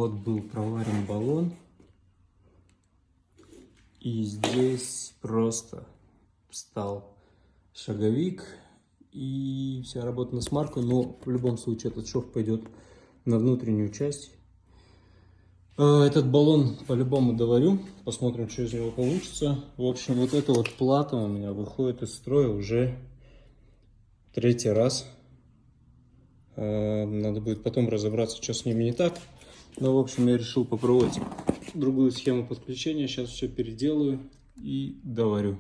Вот был проварен баллон. И здесь просто встал шаговик. И вся работа на смарку. Но в любом случае этот шов пойдет на внутреннюю часть. Этот баллон по-любому доварю. Посмотрим, что из него получится. В общем, вот эта вот плата у меня выходит из строя уже третий раз. Надо будет потом разобраться, что с ними не так. Но, в общем, я решил попробовать другую схему подключения. Сейчас все переделаю и доварю.